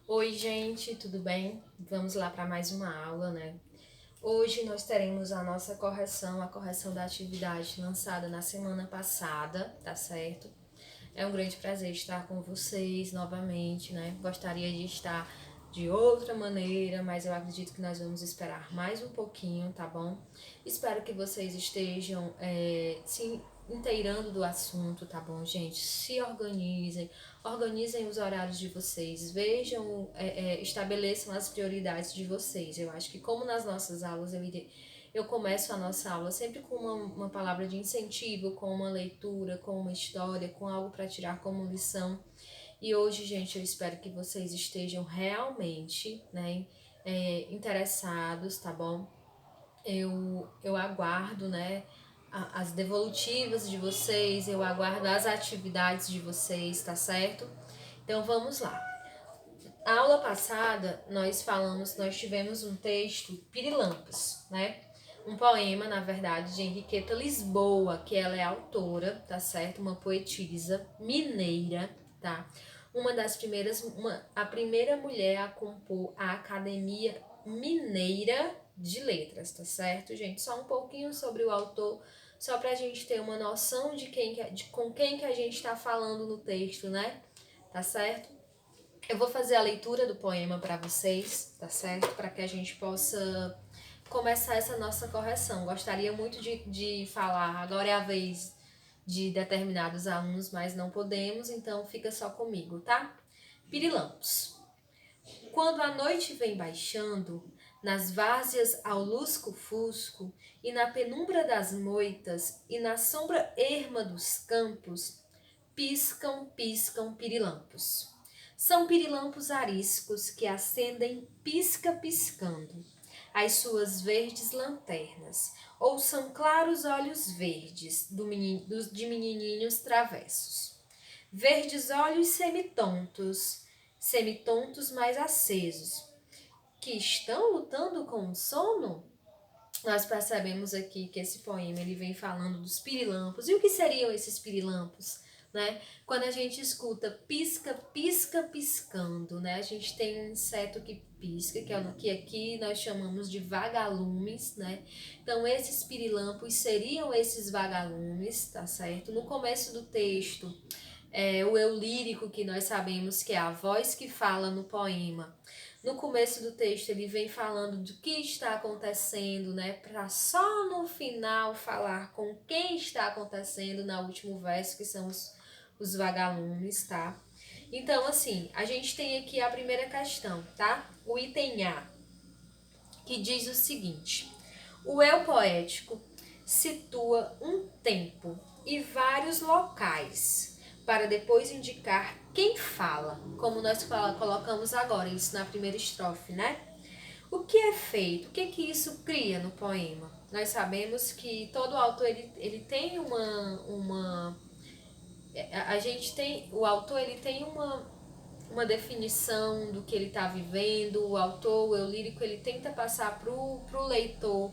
Oi, gente, tudo bem? Vamos lá para mais uma aula, né? Hoje nós teremos a nossa correção, a correção da atividade lançada na semana passada, tá certo? É um grande prazer estar com vocês novamente, né? Gostaria de estar de outra maneira, mas eu acredito que nós vamos esperar mais um pouquinho, tá bom? Espero que vocês estejam se inteirando do assunto, tá bom, gente? Se organizem, organizem os horários de vocês, vejam, estabeleçam as prioridades de vocês. Eu acho que como nas nossas aulas eu começo a nossa aula sempre com uma palavra de incentivo, com uma leitura, com uma história, com algo para tirar como lição. E hoje, gente, eu espero que vocês estejam realmente, né, interessados, tá bom? Eu aguardo, né, as devolutivas de vocês, eu aguardo as atividades de vocês, tá certo? Então vamos lá. A aula passada nós tivemos um texto Pirilampos, né? Um poema, na verdade, de Henriqueta Lisboa, que ela é autora, tá certo? Uma poetisa mineira, tá? A primeira mulher a compor a Academia Mineira de Letras, tá certo, gente? Só um pouquinho sobre o autor, só pra gente ter uma noção com quem que a gente tá falando no texto, né? Tá certo? Eu vou fazer a leitura do poema para vocês, tá certo? Para que a gente possa começar essa nossa correção. Gostaria muito de falar, agora é a vez de determinados alunos, mas não podemos, então fica só comigo, tá? Pirilampos. Quando a noite vem baixando, nas várzeas ao lusco-fusco, e na penumbra das moitas, e na sombra erma dos campos, piscam, piscam pirilampos. São pirilampos ariscos que acendem pisca-piscando as suas verdes lanternas, ou são claros olhos verdes de menininhos travessos. Verdes olhos semitontos, semitontos mais acesos, que estão lutando com o sono? Nós percebemos aqui que esse poema ele vem falando dos pirilampos. E o que seriam esses pirilampos? Né? Quando a gente escuta pisca, pisca, piscando, né? A gente tem um inseto que pisca, que é o que aqui nós chamamos de vagalumes, né? Então, esses pirilampos seriam esses vagalumes, tá certo? No começo do texto, o eu lírico, que nós sabemos que é a voz que fala no poema. No começo do texto ele vem falando do que está acontecendo, né? Para só no final falar com quem está acontecendo no último verso, que são os vagalumes, tá? Então, assim, a gente tem aqui a primeira questão, tá? O item A, que diz o seguinte: o eu poético situa um tempo e vários locais para depois indicar quem fala, como nós colocamos agora, isso na primeira estrofe, né? O que é feito? O que que isso cria no poema? Nós sabemos que todo autor ele tem a gente tem o autor ele tem uma definição do que ele está vivendo. O autor, o eu lírico, ele tenta passar pro leitor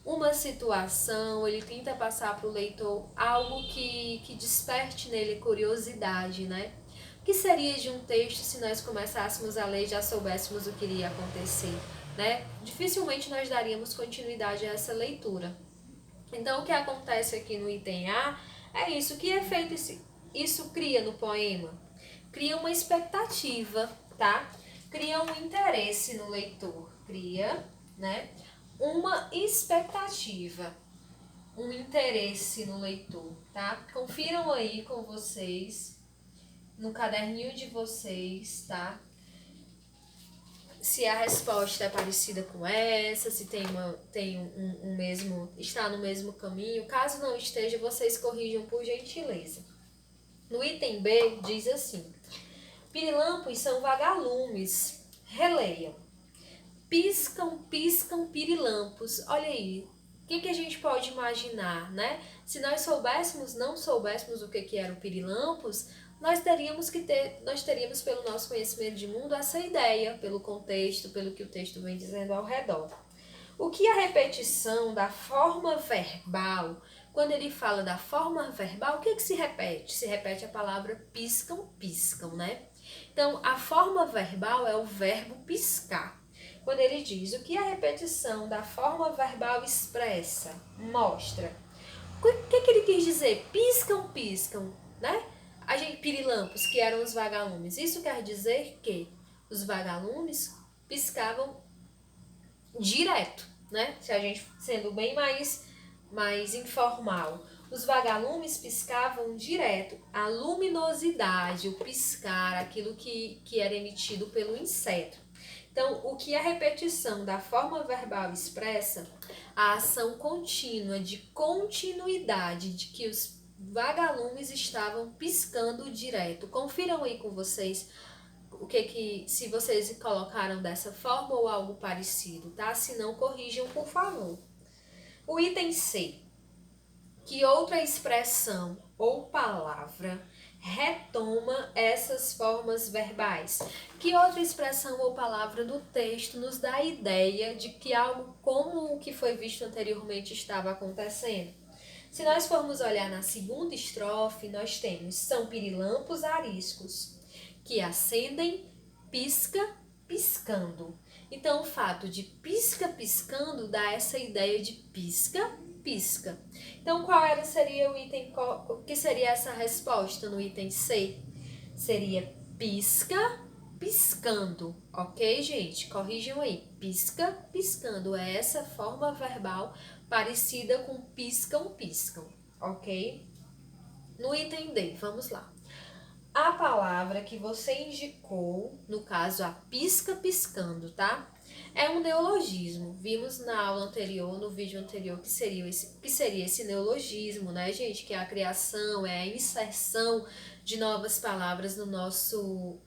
uma situação, ele tenta passar para o leitor algo que desperte nele curiosidade, né? O que seria de um texto se nós começássemos a ler e já soubéssemos o que iria acontecer, né? Dificilmente nós daríamos continuidade a essa leitura. Então, o que acontece aqui no item A é isso. O que é feito isso cria no poema? Cria uma expectativa, tá? Cria um interesse no leitor. Cria, né? Uma expectativa, um interesse no leitor, tá? Confiram aí com vocês, no caderninho de vocês, tá? Se a resposta é parecida com essa, se tem um mesmo, está no mesmo caminho. Caso não esteja, vocês corrijam por gentileza. No item B, diz assim: pirilampos são vagalumes. Releiam. Piscam, piscam pirilampos. Olha aí, o que a gente pode imaginar, né? Se nós não soubéssemos o que era o pirilampos, nós teríamos pelo nosso conhecimento de mundo essa ideia, pelo contexto, pelo que o texto vem dizendo ao redor. O que a repetição da forma verbal, quando ele fala da forma verbal, o que se repete? Se repete a palavra piscam, piscam, né? Então, a forma verbal é o verbo piscar. Quando ele diz o que a repetição da forma verbal expressa, mostra. O que ele quis dizer? Piscam, piscam, né? Pirilampos, que eram os vagalumes. Isso quer dizer que os vagalumes piscavam direto, né? Se a gente sendo bem mais informal. Os vagalumes piscavam direto. A luminosidade, o piscar, aquilo que era emitido pelo inseto. Então, o que a repetição da forma verbal expressa? A ação contínua, de continuidade, de que os vagalumes estavam piscando direto. Confiram aí com vocês se vocês colocaram dessa forma ou algo parecido, tá? Se não, corrijam, por favor. O item C. Que outra expressão ou palavra retoma essas formas verbais? Que outra expressão ou palavra no texto nos dá a ideia de que algo como o que foi visto anteriormente estava acontecendo? Se nós formos olhar na segunda estrofe, nós temos são pirilampos ariscos, que acendem, pisca, piscando. Então, o fato de pisca, piscando dá essa ideia de pisca, pisca. Então, seria o item, que seria essa resposta no item C? Seria pisca, piscando, ok, gente? Corrijam aí. Pisca, piscando é essa forma verbal parecida com piscam, piscam, ok? No item D, vamos lá. A palavra que você indicou, no caso a pisca, piscando, tá? É um neologismo. Vimos na aula anterior, no vídeo anterior, que seria esse neologismo, né, gente? Que é a criação, é a inserção de novas palavras no nosso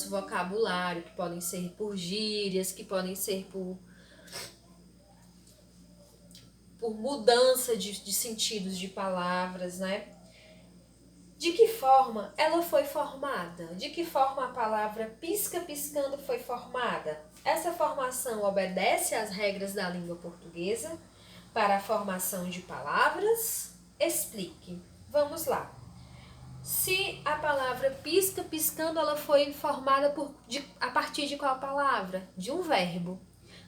vocabulário, que podem ser por gírias, que podem ser por mudança de sentidos de palavras, né? De que forma ela foi formada? De que forma a palavra pisca, piscando foi formada? Essa formação obedece às regras da língua portuguesa para a formação de palavras? Explique. Vamos lá. Se a palavra pisca, piscando, ela foi formada a partir de qual palavra? De um verbo.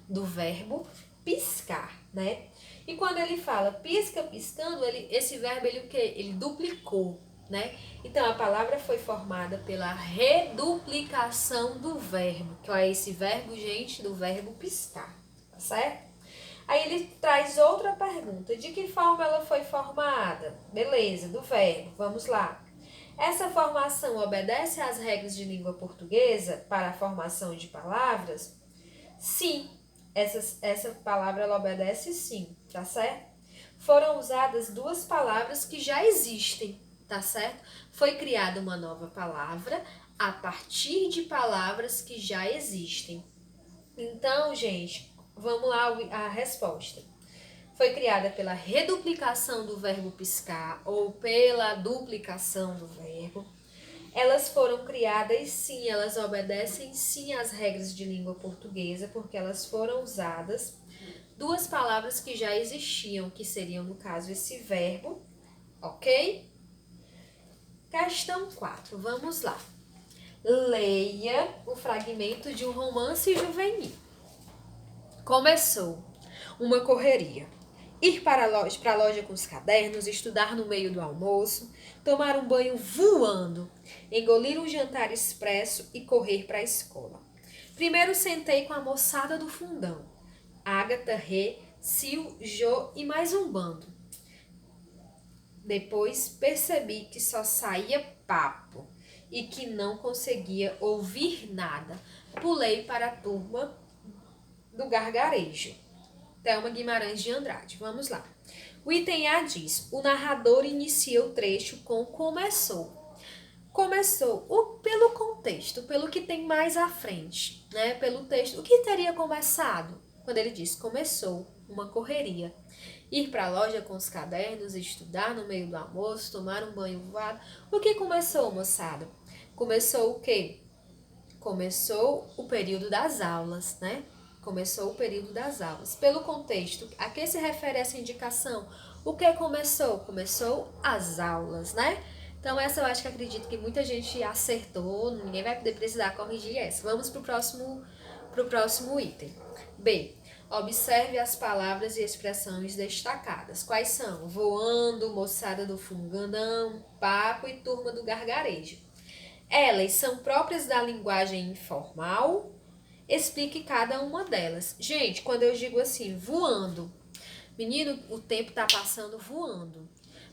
Do verbo piscar, né? E quando ele fala pisca, piscando, esse verbo, o quê? Ele duplicou, né? Então, a palavra foi formada pela reduplicação do verbo. Que é esse verbo, gente, do verbo piscar, tá certo? Aí ele traz outra pergunta. De que forma ela foi formada? Beleza, do verbo. Vamos lá. Essa formação obedece às regras de língua portuguesa para a formação de palavras? Sim, essa palavra ela obedece sim, tá certo? Foram usadas duas palavras que já existem, tá certo? Foi criada uma nova palavra a partir de palavras que já existem. Então, gente, vamos lá a resposta. Foi criada pela reduplicação do verbo piscar ou pela duplicação do verbo. Elas foram criadas sim, elas obedecem sim às regras de língua portuguesa, porque elas foram usadas duas palavras que já existiam, que seriam, no caso, esse verbo, ok? Questão 4, vamos lá. Leia o fragmento de um romance juvenil. Começou uma correria. Ir para a loja com os cadernos, estudar no meio do almoço, tomar um banho voando, engolir um jantar expresso e correr para a escola. Primeiro sentei com a moçada do fundão, Agatha, Rê, Sil, Jô e mais um bando. Depois percebi que só saía papo e que não conseguia ouvir nada. Pulei para a turma do gargarejo. Thelma Guimarães de Andrade. Vamos lá. O item A diz, o narrador inicia o trecho com começou. Começou pelo contexto, pelo que tem mais à frente, né? Pelo texto. O que teria começado? Quando ele diz começou uma correria. Ir para a loja com os cadernos, estudar no meio do almoço, tomar um banho voado. O que começou, moçada? Começou o quê? Começou o período das aulas, né? Começou o período das aulas. Pelo contexto, a que se refere essa indicação? O que começou? Começou as aulas, né? Então essa eu acho que acredito que muita gente acertou, ninguém vai poder precisar corrigir essa. Vamos pro próximo item. B. Observe as palavras e expressões destacadas. Quais são? Voando, moçada do fungandão, papo e turma do gargarejo. Elas são próprias da linguagem informal? Explique cada uma delas. Gente, quando eu digo assim, voando, menino, o tempo tá passando voando.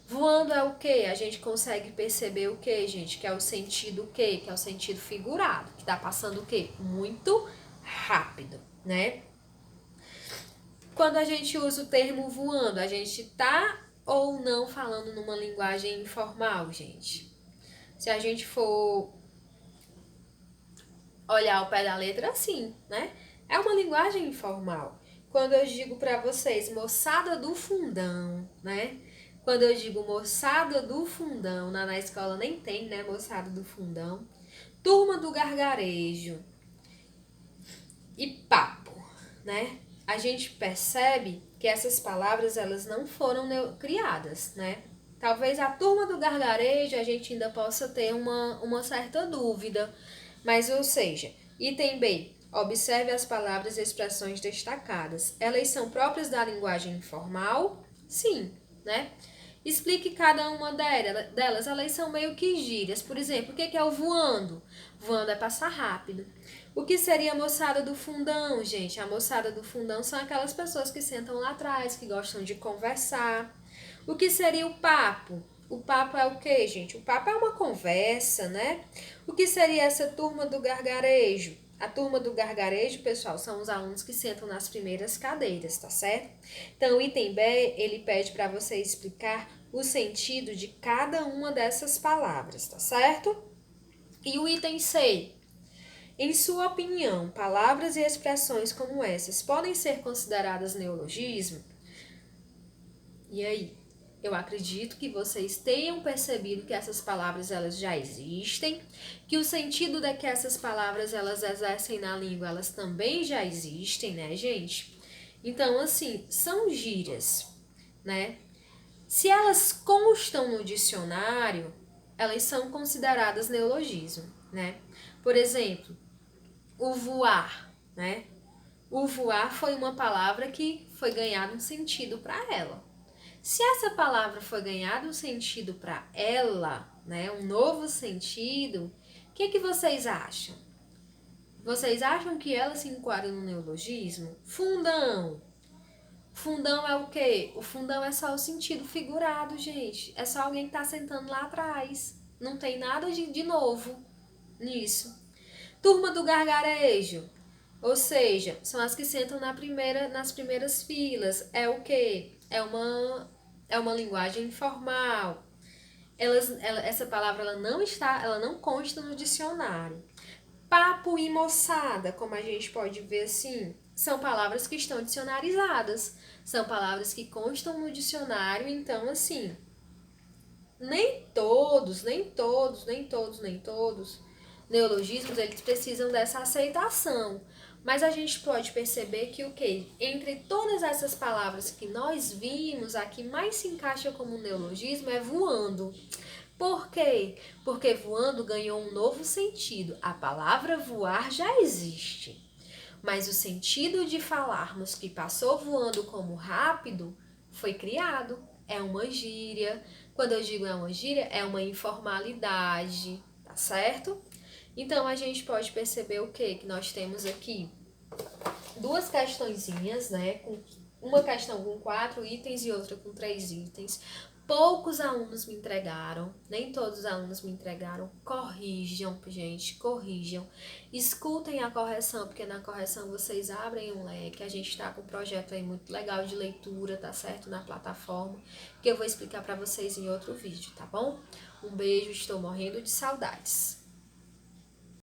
Voando é o quê? A gente consegue perceber o quê, gente? Que é o sentido o quê? Que é o sentido figurado. Que tá passando o quê? Muito rápido, né? Quando a gente usa o termo voando, a gente tá ou não falando numa linguagem informal, gente? Se a gente for olhar ao pé da letra, sim, né? É uma linguagem informal. Quando eu digo para vocês, moçada do fundão, né? Quando eu digo moçada do fundão, na escola nem tem, né, moçada do fundão. Turma do gargarejo e papo, né? A gente percebe que essas palavras, elas não foram criadas, né? Talvez a turma do gargarejo a gente ainda possa ter uma certa dúvida, mas, ou seja, item B, observe as palavras e expressões destacadas. Elas são próprias da linguagem informal? Sim, né? Explique cada uma delas. Elas são meio que gírias. Por exemplo, o que é o voando? Voando é passar rápido. O que seria a moçada do fundão, gente? A moçada do fundão são aquelas pessoas que sentam lá atrás, que gostam de conversar. O que seria o papo? O papo é o quê, gente? O papo é uma conversa, né? O que seria essa turma do gargarejo? A turma do gargarejo, pessoal, são os alunos que sentam nas primeiras cadeiras, tá certo? Então, o item B, ele pede para você explicar o sentido de cada uma dessas palavras, tá certo? E o item C, em sua opinião, palavras e expressões como essas podem ser consideradas neologismo? E aí? Eu acredito que vocês tenham percebido que essas palavras elas já existem, que o sentido de que essas palavras elas exercem na língua, elas também já existem, né, gente? Então, assim, são gírias, né? Se elas constam no dicionário, elas são consideradas neologismo, né? Por exemplo, o voar, né? O voar foi uma palavra que foi ganhado um sentido para ela. Se essa palavra foi ganhado um sentido para ela, né, um novo sentido, o que vocês acham? Vocês acham que ela se enquadra no neologismo? Fundão. Fundão é o quê? O fundão é só o sentido figurado, gente. É só alguém que tá sentando lá atrás. Não tem nada de novo nisso. Turma do gargarejo. Ou seja, são as que sentam nas primeiras filas. É o quê? É uma linguagem informal. Essa palavra ela não consta no dicionário. Papo e moçada, como a gente pode ver assim, são palavras que estão dicionarizadas. São palavras que constam no dicionário, então assim, nem todos neologismos, eles precisam dessa aceitação. Mas a gente pode perceber que o que? Entre todas essas palavras que nós vimos, a que mais se encaixa como neologismo é voando. Por quê? Porque voando ganhou um novo sentido. A palavra voar já existe. Mas o sentido de falarmos que passou voando como rápido foi criado. É uma gíria. Quando eu digo é uma gíria, é uma informalidade, tá certo? Então, a gente pode perceber o quê? Que nós temos aqui duas questõezinhas, né? Uma questão com 4 itens e outra com 3 itens. Poucos alunos me entregaram, nem todos os alunos me entregaram. Corrijam, gente, corrijam. Escutem a correção, porque na correção vocês abrem um leque. A gente está com um projeto aí muito legal de leitura, tá certo? Na plataforma, que eu vou explicar para vocês em outro vídeo, tá bom? Um beijo, estou morrendo de saudades.